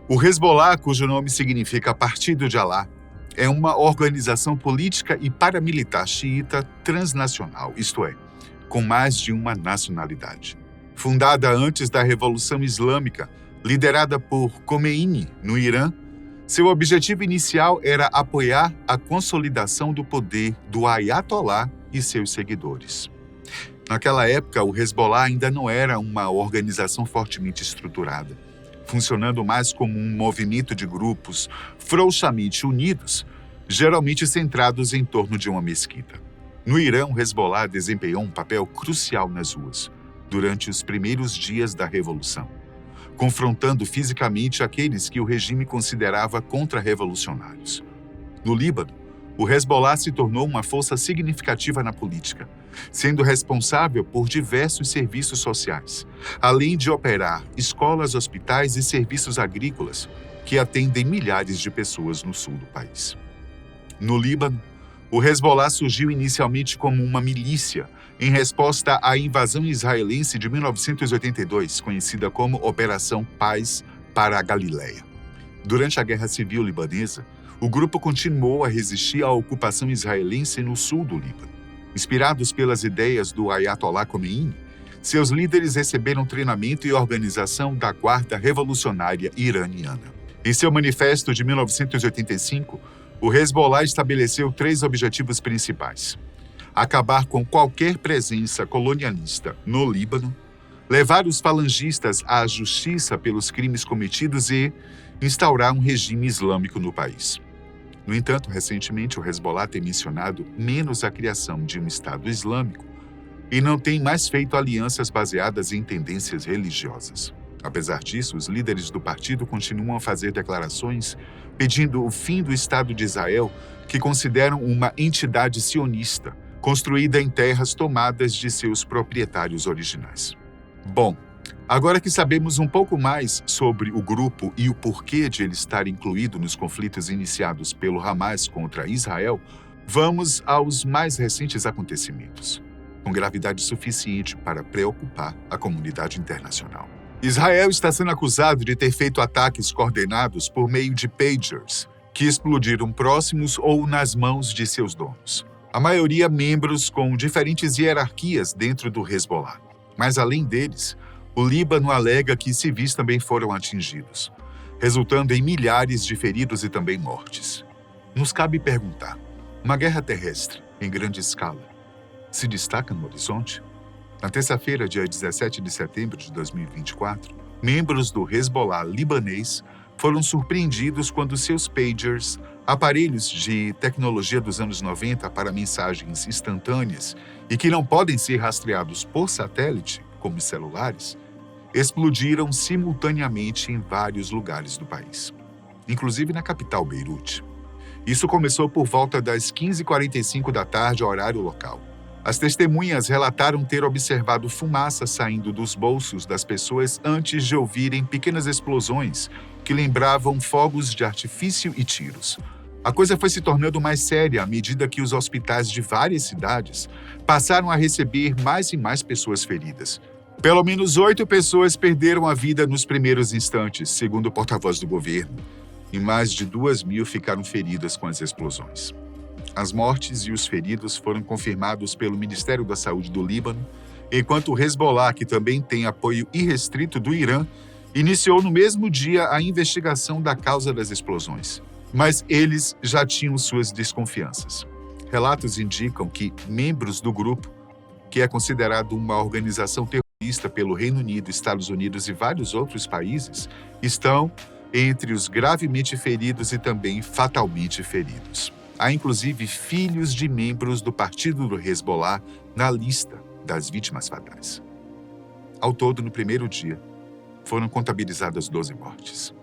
O Hezbollah, cujo nome significa Partido de Alá, é uma organização política e paramilitar xiita transnacional, isto é, com mais de uma nacionalidade. Fundada antes da Revolução Islâmica, liderada por Khomeini, no Irã, seu objetivo inicial era apoiar a consolidação do poder do Ayatollah e seus seguidores. Naquela época, o Hezbollah ainda não era uma organização fortemente estruturada, funcionando mais como um movimento de grupos frouxamente unidos, geralmente centrados em torno de uma mesquita. No Irã, o Hezbollah desempenhou um papel crucial nas ruas, durante os primeiros dias da Revolução, confrontando fisicamente aqueles que o regime considerava contra-revolucionários. No Líbano, o Hezbollah se tornou uma força significativa na política, sendo responsável por diversos serviços sociais, além de operar escolas, hospitais e serviços agrícolas que atendem milhares de pessoas no sul do país. No Líbano, o Hezbollah surgiu inicialmente como uma milícia em resposta à invasão israelense de 1982, conhecida como Operação Paz para a Galileia. Durante a Guerra Civil Libanesa, o grupo continuou a resistir à ocupação israelense no sul do Líbano. Inspirados pelas ideias do Ayatollah Khomeini, seus líderes receberam treinamento e organização da Guarda Revolucionária Iraniana. Em seu manifesto de 1985, o Hezbollah estabeleceu 3 objetivos principais: acabar com qualquer presença colonialista no Líbano, levar os falangistas à justiça pelos crimes cometidos e instaurar um regime islâmico no país. No entanto, recentemente o Hezbollah tem mencionado menos a criação de um Estado Islâmico e não tem mais feito alianças baseadas em tendências religiosas. Apesar disso, os líderes do partido continuam a fazer declarações pedindo o fim do Estado de Israel, que consideram uma entidade sionista, construída em terras tomadas de seus proprietários originais. Bom, agora que sabemos um pouco mais sobre o grupo e o porquê de ele estar incluído nos conflitos iniciados pelo Hamas contra Israel, vamos aos mais recentes acontecimentos, com gravidade suficiente para preocupar a comunidade internacional. Israel está sendo acusado de ter feito ataques coordenados por meio de pagers, que explodiram próximos ou nas mãos de seus donos. A maioria membros com diferentes hierarquias dentro do Hezbollah. Mas além deles, o Líbano alega que civis também foram atingidos, resultando em milhares de feridos e também mortes. Nos cabe perguntar: uma guerra terrestre, em grande escala, se destaca no horizonte? Na terça-feira, dia 17 de setembro de 2024, membros do Hezbollah libanês foram surpreendidos quando seus pagers, aparelhos de tecnologia dos anos 90 para mensagens instantâneas e que não podem ser rastreados por satélite, como celulares, explodiram simultaneamente em vários lugares do país, inclusive na capital Beirute. Isso começou por volta das 15h45 da tarde, horário local. As testemunhas relataram ter observado fumaça saindo dos bolsos das pessoas antes de ouvirem pequenas explosões que lembravam fogos de artifício e tiros. A coisa foi se tornando mais séria à medida que os hospitais de várias cidades passaram a receber mais e mais pessoas feridas. Pelo menos 8 pessoas perderam a vida nos primeiros instantes, segundo o porta-voz do governo, e mais de 2.000 ficaram feridas com as explosões. As mortes e os feridos foram confirmados pelo Ministério da Saúde do Líbano, enquanto o Hezbollah, que também tem apoio irrestrito do Irã, iniciou no mesmo dia a investigação da causa das explosões. Mas eles já tinham suas desconfianças. Relatos indicam que membros do grupo, que é considerado uma organização terrorista pelo Reino Unido, Estados Unidos e vários outros países, estão entre os gravemente feridos e também fatalmente feridos. Há inclusive filhos de membros do partido do Hezbollah na lista das vítimas fatais. Ao todo, no primeiro dia, foram contabilizadas 12 mortes.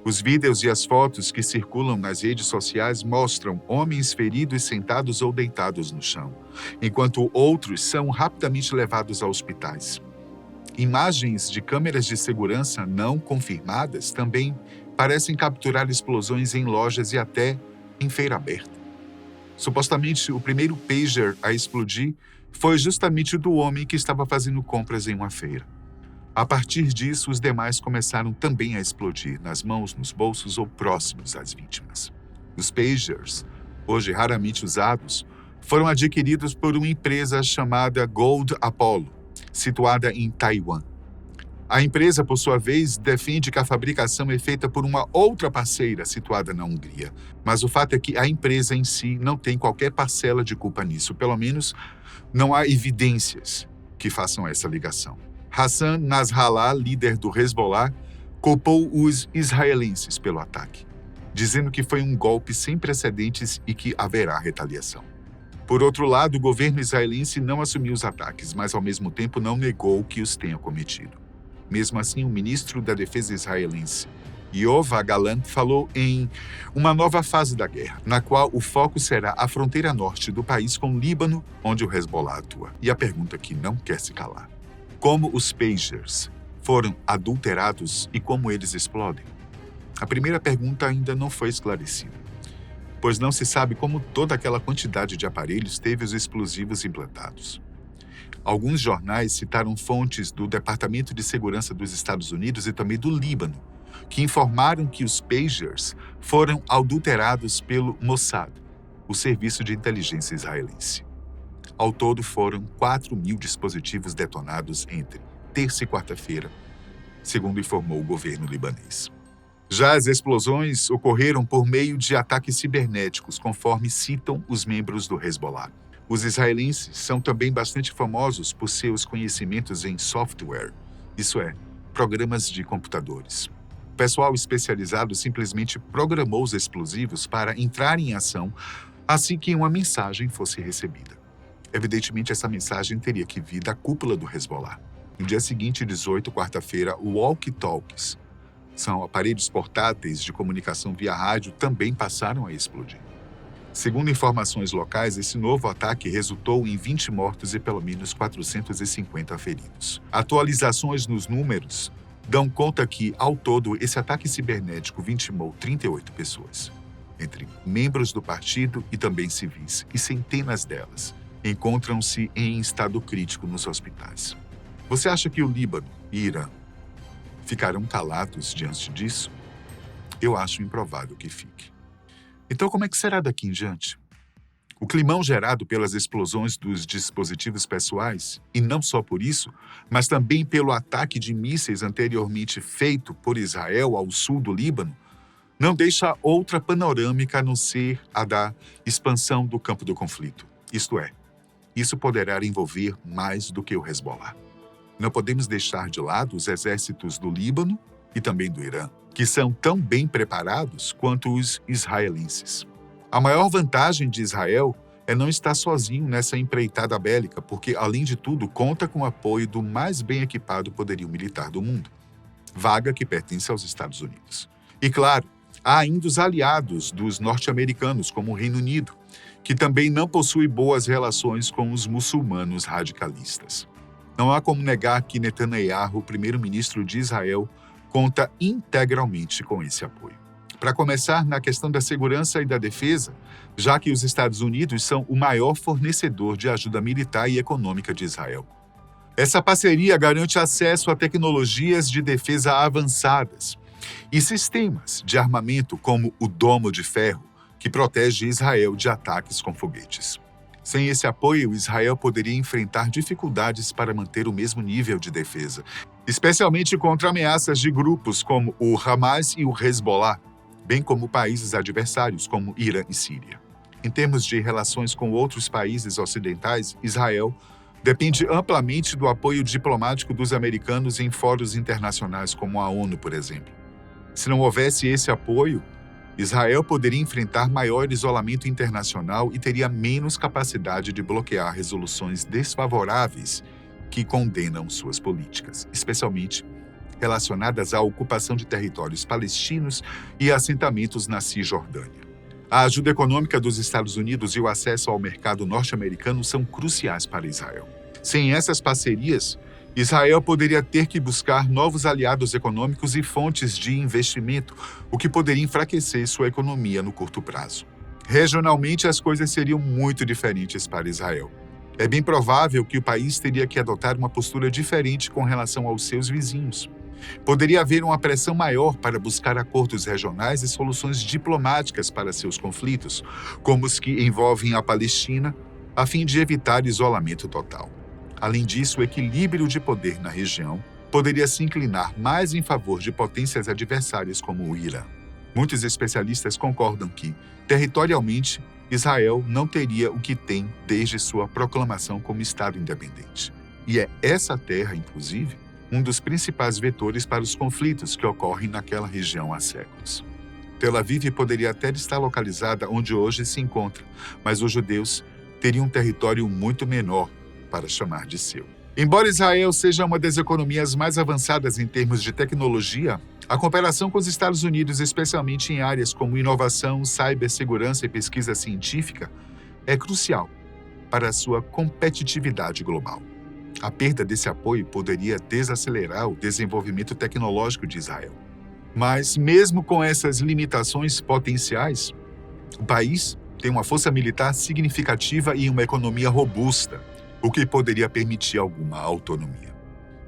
Os vídeos e as fotos que circulam nas redes sociais mostram homens feridos sentados ou deitados no chão, enquanto outros são rapidamente levados a hospitais. Imagens de câmeras de segurança não confirmadas também parecem capturar explosões em lojas e até em feira aberta. Supostamente, o primeiro pager a explodir foi justamente o do homem que estava fazendo compras em uma feira. A partir disso, os demais começaram também a explodir nas mãos, nos bolsos ou próximos às vítimas. Os pagers, hoje raramente usados, foram adquiridos por uma empresa chamada Gold Apollo, situada em Taiwan. A empresa, por sua vez, defende que a fabricação é feita por uma outra parceira situada na Hungria. Mas o fato é que a empresa em si não tem qualquer parcela de culpa nisso. Pelo menos, não há evidências que façam essa ligação. Hassan Nasrallah, líder do Hezbollah, culpou os israelenses pelo ataque, dizendo que foi um golpe sem precedentes e que haverá retaliação. Por outro lado, o governo israelense não assumiu os ataques, mas ao mesmo tempo não negou que os tenha cometido. Mesmo assim, o ministro da Defesa israelense, Yoav Gallant, falou em uma nova fase da guerra, na qual o foco será a fronteira norte do país com o Líbano, onde o Hezbollah atua. E a pergunta que não quer se calar: como os pagers foram adulterados e como eles explodem? A primeira pergunta ainda não foi esclarecida, pois não se sabe como toda aquela quantidade de aparelhos teve os explosivos implantados. Alguns jornais citaram fontes do Departamento de Segurança dos Estados Unidos e também do Líbano, que informaram que os pagers foram adulterados pelo Mossad, o serviço de inteligência israelense. Ao todo, foram 4.000 dispositivos detonados entre terça e quarta-feira, segundo informou o governo libanês. Já as explosões ocorreram por meio de ataques cibernéticos, conforme citam os membros do Hezbollah. Os israelenses são também bastante famosos por seus conhecimentos em software, isso é, programas de computadores. O pessoal especializado simplesmente programou os explosivos para entrar em ação assim que uma mensagem fosse recebida. Evidentemente, essa mensagem teria que vir da cúpula do Hezbollah. No dia seguinte, 18, quarta-feira, walkie-talkies, são aparelhos portáteis de comunicação via rádio, também passaram a explodir. Segundo informações locais, esse novo ataque resultou em 20 mortos e pelo menos 450 feridos. Atualizações nos números dão conta que, ao todo, esse ataque cibernético vitimou 38 pessoas, entre membros do partido e também civis, e centenas delas encontram-se em estado crítico nos hospitais. Você acha que o Líbano e Irã ficarão calados diante disso? Eu acho improvável que fique. Então, como é que será daqui em diante? O climão gerado pelas explosões dos dispositivos pessoais, e não só por isso, mas também pelo ataque de mísseis anteriormente feito por Israel ao sul do Líbano, não deixa outra panorâmica a não ser a da expansão do campo do conflito. Isto é, isso poderá envolver mais do que o Hezbollah. Não podemos deixar de lado os exércitos do Líbano e também do Irã, que são tão bem preparados quanto os israelenses. A maior vantagem de Israel é não estar sozinho nessa empreitada bélica, porque, além de tudo, conta com o apoio do mais bem equipado poderio militar do mundo, vaga que pertence aos Estados Unidos. E, claro, há ainda os aliados dos norte-americanos, como o Reino Unido, que também não possui boas relações com os muçulmanos radicalistas. Não há como negar que Netanyahu, o primeiro-ministro de Israel, conta integralmente com esse apoio. Para começar, na questão da segurança e da defesa, já que os Estados Unidos são o maior fornecedor de ajuda militar e econômica de Israel. Essa parceria garante acesso a tecnologias de defesa avançadas e sistemas de armamento como o Domo de Ferro, que protege Israel de ataques com foguetes. Sem esse apoio, Israel poderia enfrentar dificuldades para manter o mesmo nível de defesa, especialmente contra ameaças de grupos como o Hamas e o Hezbollah, bem como países adversários como Irã e Síria. Em termos de relações com outros países ocidentais, Israel depende amplamente do apoio diplomático dos americanos em fóruns internacionais como a ONU, por exemplo. Se não houvesse esse apoio, Israel poderia enfrentar maior isolamento internacional e teria menos capacidade de bloquear resoluções desfavoráveis que condenam suas políticas, especialmente relacionadas à ocupação de territórios palestinos e assentamentos na Cisjordânia. A ajuda econômica dos Estados Unidos e o acesso ao mercado norte-americano são cruciais para Israel. Sem essas parcerias, Israel poderia ter que buscar novos aliados econômicos e fontes de investimento, o que poderia enfraquecer sua economia no curto prazo. Regionalmente, as coisas seriam muito diferentes para Israel. É bem provável que o país teria que adotar uma postura diferente com relação aos seus vizinhos. Poderia haver uma pressão maior para buscar acordos regionais e soluções diplomáticas para seus conflitos, como os que envolvem a Palestina, a fim de evitar isolamento total. Além disso, o equilíbrio de poder na região poderia se inclinar mais em favor de potências adversárias como o Irã. Muitos especialistas concordam que, territorialmente, Israel não teria o que tem desde sua proclamação como Estado independente. E é essa terra, inclusive, um dos principais vetores para os conflitos que ocorrem naquela região há séculos. Tel Aviv poderia até estar localizada onde hoje se encontra, mas os judeus teriam um território muito menor para chamar de seu. Embora Israel seja uma das economias mais avançadas em termos de tecnologia, a cooperação com os Estados Unidos, especialmente em áreas como inovação, cibersegurança e pesquisa científica, é crucial para a sua competitividade global. A perda desse apoio poderia desacelerar o desenvolvimento tecnológico de Israel. Mas, mesmo com essas limitações potenciais, o país tem uma força militar significativa e uma economia robusta, o que poderia permitir alguma autonomia.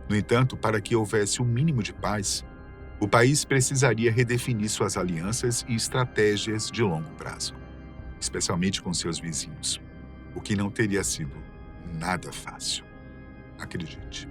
No entanto, para que houvesse um mínimo de paz, o país precisaria redefinir suas alianças e estratégias de longo prazo, especialmente com seus vizinhos, o que não teria sido nada fácil. Acredite.